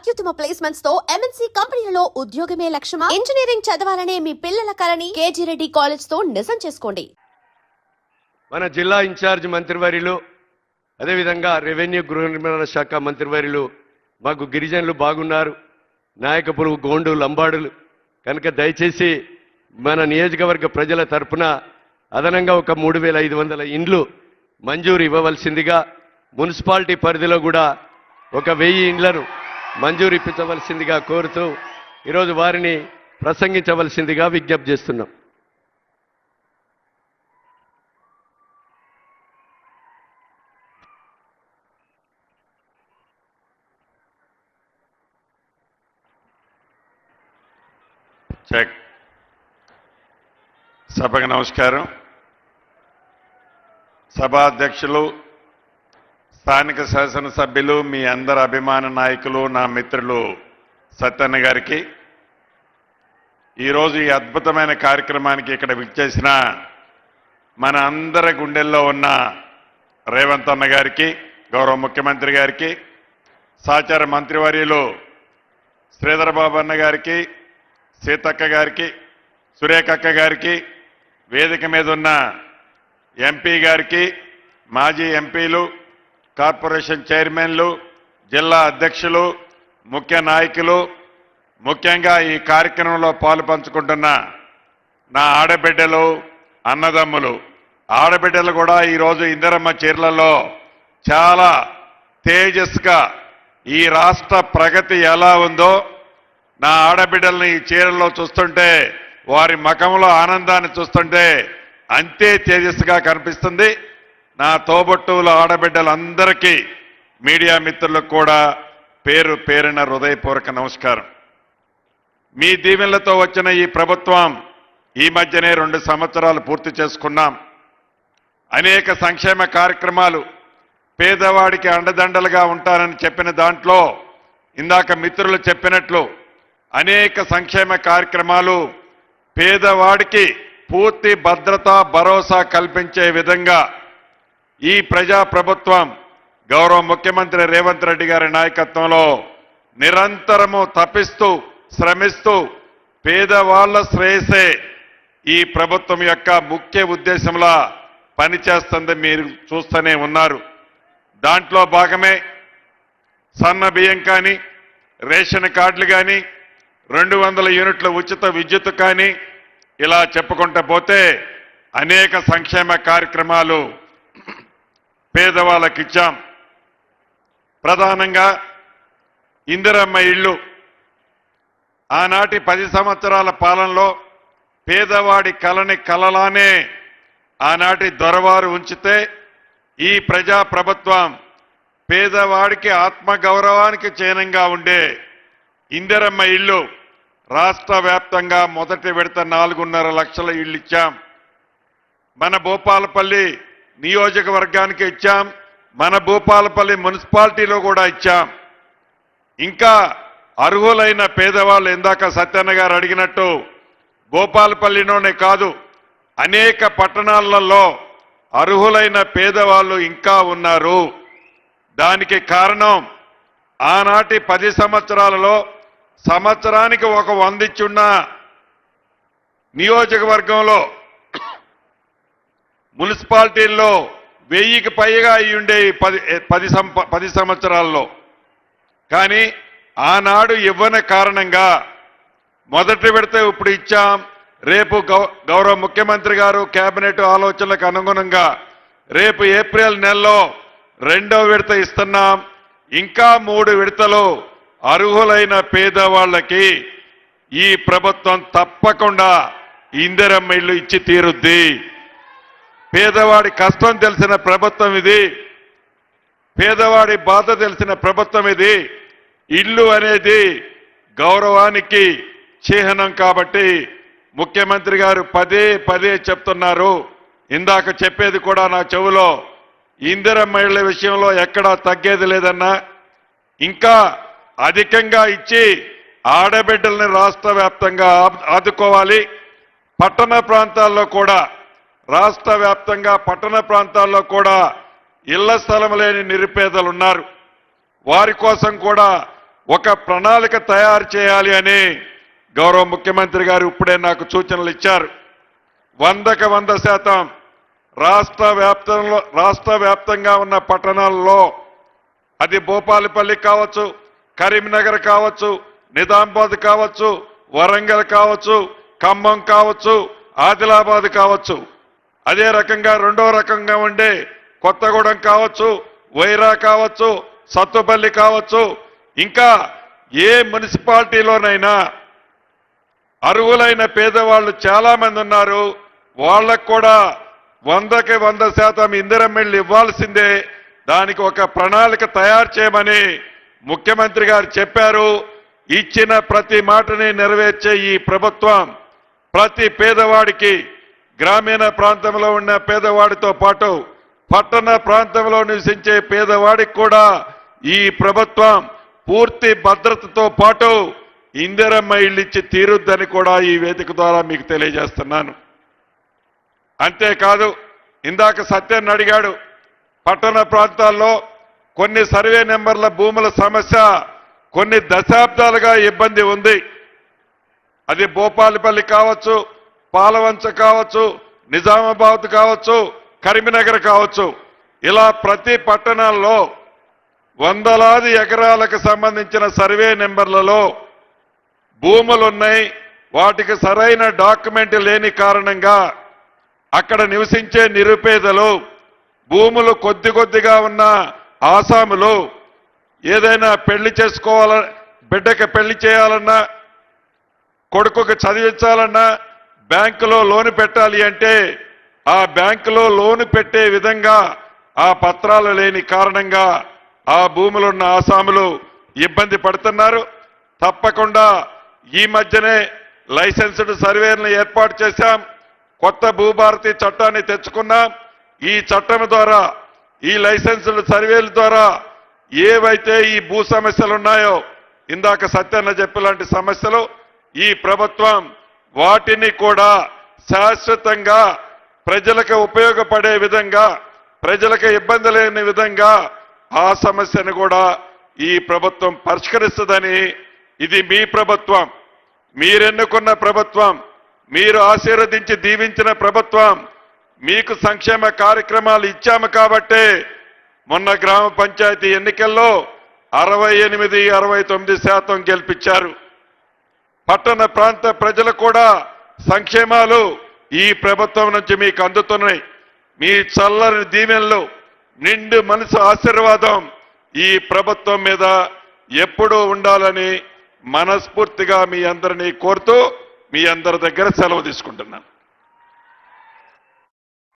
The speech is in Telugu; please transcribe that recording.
అత్యుత్తమ ప్లేస్మెంట్స్ తో ఎంఎన్సీ కంపెనీలలో ఉద్యోగమే లక్ష్యమా? ఇంజనీరింగ్ చదవాలనే మీ పిల్లల కలని కేజీ రెడ్డి కాలేజ్ తో నిజం చేసుకోండి. మన జిల్లా ఇన్ఛార్జ్ మంత్రివర్యులు అదేవిధంగా రెవెన్యూ గృహ నిర్మాణ శాఖ మంత్రివర్యులు మాకు గిరిజనులు బాగున్నారు, నాయకపురు గోండు లంబాడులు కనుక దయచేసి మన నియోజకవర్గ ప్రజల తరపున అదనంగా ఒక 3500 ఇండ్లు మంజూరు ఇవ్వవలసిందిగా, మున్సిపాలిటీ పరిధిలో కూడా ఒక 1000 ఇండ్లను మంజూరు ఇప్పించవలసిందిగా కోరుతూ ఈరోజు వారిని ప్రసంగించవలసిందిగా విజ్ఞప్తి చేస్తున్నాం. చెక్. సభకు నమస్కారం. సభాధ్యక్షులు, స్థానిక శాసనసభ్యులు, మీ అందరి అభిమాన నాయకులు, నా మిత్రులు సత్యన్న గారికి, ఈరోజు ఈ అద్భుతమైన కార్యక్రమానికి ఇక్కడ విచ్చేసిన మన అందరి గుండెల్లో ఉన్న రేవంత్ అన్న గారికి, గౌరవ ముఖ్యమంత్రి గారికి, సహచార మంత్రివర్యులు శ్రీధర్ బాబు అన్న గారికి, సీతక్క గారికి, సురేఖక్క గారికి, వేదిక మీద ఉన్న ఎంపీ గారికి, మాజీ ఎంపీలు, కార్పొరేషన్ చైర్మన్లు, జిల్లా అధ్యక్షులు, ముఖ్య నాయకులు, ముఖ్యంగా ఈ కార్యక్రమంలో పాలు పంచుకుంటున్న నా ఆడబిడ్డలు, అన్నదమ్ములు, ఆడబిడ్డలు కూడా ఈరోజు ఇందిరమ్మ చీరలలో చాలా తేజస్గా ఈ రాష్ట్ర ప్రగతి ఎలా ఉందో నా ఆడబిడ్డల్ని ఈ చీరల్లో చూస్తుంటే, వారి ముఖంలో ఆనందాన్ని చూస్తుంటే అంతే తేజస్సుగా కనిపిస్తుంది. నా తోబుట్టువుల ఆడబిడ్డలందరికీ, మీడియా మిత్రులకు కూడా పేరు పేరున హృదయపూర్వక నమస్కారం. మీ దీవెనలతో వచ్చిన ఈ ప్రభుత్వం ఈ మధ్యనే 2 సంవత్సరాలు పూర్తి చేసుకున్నాం. అనేక సంక్షేమ కార్యక్రమాలు, పేదవాడికి అండదండలుగా ఉంటానని చెప్పిన దాంట్లో ఇందాక మిత్రులు చెప్పినట్లు అనేక సంక్షేమ కార్యక్రమాలు పేదవాడికి పూర్తి భద్రత, భరోసా కల్పించే విధంగా ఈ ప్రజాప్రభుత్వం గౌరవ ముఖ్యమంత్రి రేవంత్ రెడ్డి గారి నాయకత్వంలో నిరంతరము తపిస్తూ శ్రమిస్తూ పేదవాళ్ల శ్రేయసే ఈ ప్రభుత్వం యొక్క ముఖ్య ఉద్దేశంలా పనిచేస్తుంది. మీరు చూస్తూనే ఉన్నారు. దాంట్లో భాగమే సన్న బియ్యం కానీ, రేషన్ కార్డులు కానీ, 200 యూనిట్ల ఉచిత విద్యుత్ కానీ, ఇలా చెప్పుకుంటూ పోతే అనేక సంక్షేమ కార్యక్రమాలు పేదవాళ్ళకి ఇచ్చాం. ప్రధానంగా ఇందిరమ్మ ఇళ్ళు ఆనాటి 10 సంవత్సరాల పాలనలో పేదవాడి కలని కలలానే ఆనాటి దొరవారు ఉంచితే, ఈ ప్రజాప్రభుత్వం పేదవాడికి ఆత్మగౌరవానికి చిహ్నంగా ఉండే ఇందిరమ్మ ఇళ్ళు రాష్ట్ర వ్యాప్తంగా మొదటి విడత 4.5 లక్షల ఇళ్ళు ఇచ్చాం. మన భూపాలపల్లి నియోజకవర్గానికి ఇచ్చాం, మన భూపాలపల్లి మున్సిపాలిటీలో కూడా ఇచ్చాం. ఇంకా అర్హులైన పేదవాళ్ళు, ఇందాక సత్యన్న గారు అడిగినట్టు భూపాలపల్లిలోనే కాదు అనేక పట్టణాలలో అర్హులైన పేదవాళ్ళు ఇంకా ఉన్నారు. దానికి కారణం ఆనాటి 10 సంవత్సరాలలో సంవత్సరానికి ఒక 100 ఇచ్చున్న నియోజకవర్గంలో మున్సిపాలిటీల్లో 1000కి పైగా అయ్యుండే 10 సంవత్సరాల్లో. కానీ ఆనాడు ఇవ్వని కారణంగా మొదటి విడత ఇప్పుడు ఇచ్చాం. రేపు గౌరవ ముఖ్యమంత్రి గారు కేబినెట్ ఆలోచనలకు అనుగుణంగా రేపు ఏప్రిల్ నెలలో 2వ విడత ఇస్తున్నాం. ఇంకా 3 విడతలు అర్హులైన పేదవాళ్ళకి ఈ ప్రభుత్వం తప్పకుండా ఇందిరమ్మ ఇల్లు ఇచ్చి తీరుద్ది. పేదవాడి కష్టం తెలిసిన ప్రభుత్వం ఇది, పేదవాడి బాధ తెలిసిన ప్రభుత్వం ఇది. ఇల్లు అనేది గౌరవానికి చిహ్నం కాబట్టి ముఖ్యమంత్రి గారు పదే పదే చెప్తున్నారు. ఇందాక చెప్పేది కూడా నా చెవులో, ఇందిరమ్మ ఇళ్ల విషయంలో ఎక్కడా తగ్గేది లేదన్నా, ఇంకా అధికంగా ఇచ్చి ఆడబిడ్డల్ని రాష్ట్ర వ్యాప్తంగా ఆదుకోవాలి. పట్టణ ప్రాంతాల్లో కూడా, రాష్ట్ర వ్యాప్తంగా పట్టణ ప్రాంతాల్లో కూడా ఇళ్ల స్థలం లేని నిరుపేదలు ఉన్నారు. వారి కోసం కూడా ఒక ప్రణాళిక తయారు చేయాలి అని గౌరవ ముఖ్యమంత్రి గారు ఇప్పుడే నాకు సూచనలు ఇచ్చారు. 100% రాష్ట్ర వ్యాప్తంగా ఉన్న పట్టణాల్లో, అది భూపాలపల్లి కావచ్చు, కరీంనగర్ కావచ్చు, నిజామాబాద్ కావచ్చు, వరంగల్ కావచ్చు, ఖమ్మం కావచ్చు, ఆదిలాబాద్ కావచ్చు, అదే రకంగా రెండో రకంగా ఉండే కొత్తగూడెం కావచ్చు, వైరా కావచ్చు, సత్తుపల్లి కావచ్చు, ఇంకా ఏ మున్సిపాలిటీలోనైనా అర్హులైన పేదవాళ్ళు చాలా మంది ఉన్నారు. వాళ్ళకు కూడా 100% ఇందిరమ్మ ఇళ్ళు ఇవ్వాల్సిందే. దానికి ఒక ప్రణాళిక తయారు చేయమని ముఖ్యమంత్రి గారు చెప్పారు. ఇచ్చిన ప్రతి మాటని నెరవేర్చే ఈ ప్రభుత్వం ప్రతి పేదవాడికి, గ్రామీణ ప్రాంతంలో ఉన్న పేదవాడితో పాటు పట్టణ ప్రాంతంలో నివసించే పేదవాడికి కూడా ఈ ప్రభుత్వం పూర్తి భద్రతతో పాటు ఇందిరమ్మ ఇళ్ళు ఇచ్చి తీరుద్దని కూడా ఈ వేదిక ద్వారా మీకు తెలియజేస్తున్నాను. అంతేకాదు, ఇందాక సత్యాన్ని అడిగాడు, పట్టణ ప్రాంతాల్లో కొన్ని సర్వే నెంబర్ల భూముల సమస్య కొన్ని దశాబ్దాలుగా ఇబ్బంది ఉంది. అది భూపాలపల్లి కావచ్చు, పాలవంచ కావచ్చు, నిజామాబాద్ కావచ్చు, కరీంనగర్ కావచ్చు, ఇలా ప్రతి పట్టణాల్లో వందలాది ఎకరాలకు సంబంధించిన సర్వే నెంబర్లలో భూములున్నాయి. వాటికి సరైన డాక్యుమెంట్ లేని కారణంగా అక్కడ నివసించే నిరుపేదలు, భూములు కొద్దిగా ఉన్న ఆసాములు ఏదైనా పెళ్లి చేసుకోవాల, బిడ్డకి పెళ్లి చేయాలన్నా, కొడుకుకి చదివించాలన్నా, బ్యాంకులో లోను పెట్టాలి అంటే ఆ బ్యాంకులో లోను పెట్టే విధంగా ఆ పత్రాలు లేని కారణంగా ఆ భూములున్న ఆసాములు ఇబ్బంది పడుతున్నారు. తప్పకుండా ఈ మధ్యనే లైసెన్స్డ్ సర్వేలను ఏర్పాటు చేశాం. కొత్త భూభారతి చట్టాన్ని తెచ్చుకున్నాం. ఈ చట్టం ద్వారా, ఈ లైసెన్స్డ్ సర్వేల ద్వారా ఏవైతే ఈ భూ సమస్యలు ఉన్నాయో, ఇందాక సత్యన్న చెప్పిలాంటి సమస్యలు, ఈ ప్రభుత్వం వాటిని కూడా శాశ్వతంగా ప్రజలకు ఉపయోగపడే విధంగా, ప్రజలకు ఇబ్బంది లేని విధంగా ఆ సమస్యను కూడా ఈ ప్రభుత్వం పరిష్కరిస్తుందని. ఇది మీ ప్రభుత్వం, మీరెన్నుకున్న ప్రభుత్వం, మీరు ఆశీర్వదించి దీవించిన ప్రభుత్వం. మీకు సంక్షేమ కార్యక్రమాలు ఇచ్చాము కాబట్టే మొన్న గ్రామ పంచాయతీ ఎన్నికల్లో 68-69% గెలిపించారు. పట్టణ ప్రాంత ప్రజలు కూడా సంక్షేమాలు ఈ ప్రభుత్వం నుంచి మీకు అందుతున్నాయి. మీ చల్లని దీవెనలు, నిండు మనసు ఆశీర్వాదం ఈ ప్రభుత్వం మీద ఎప్పుడూ ఉండాలని మనస్ఫూర్తిగా మీ అందరినీ కోరుతూ మీ అందరి దగ్గర సెలవు తీసుకుంటున్నాను.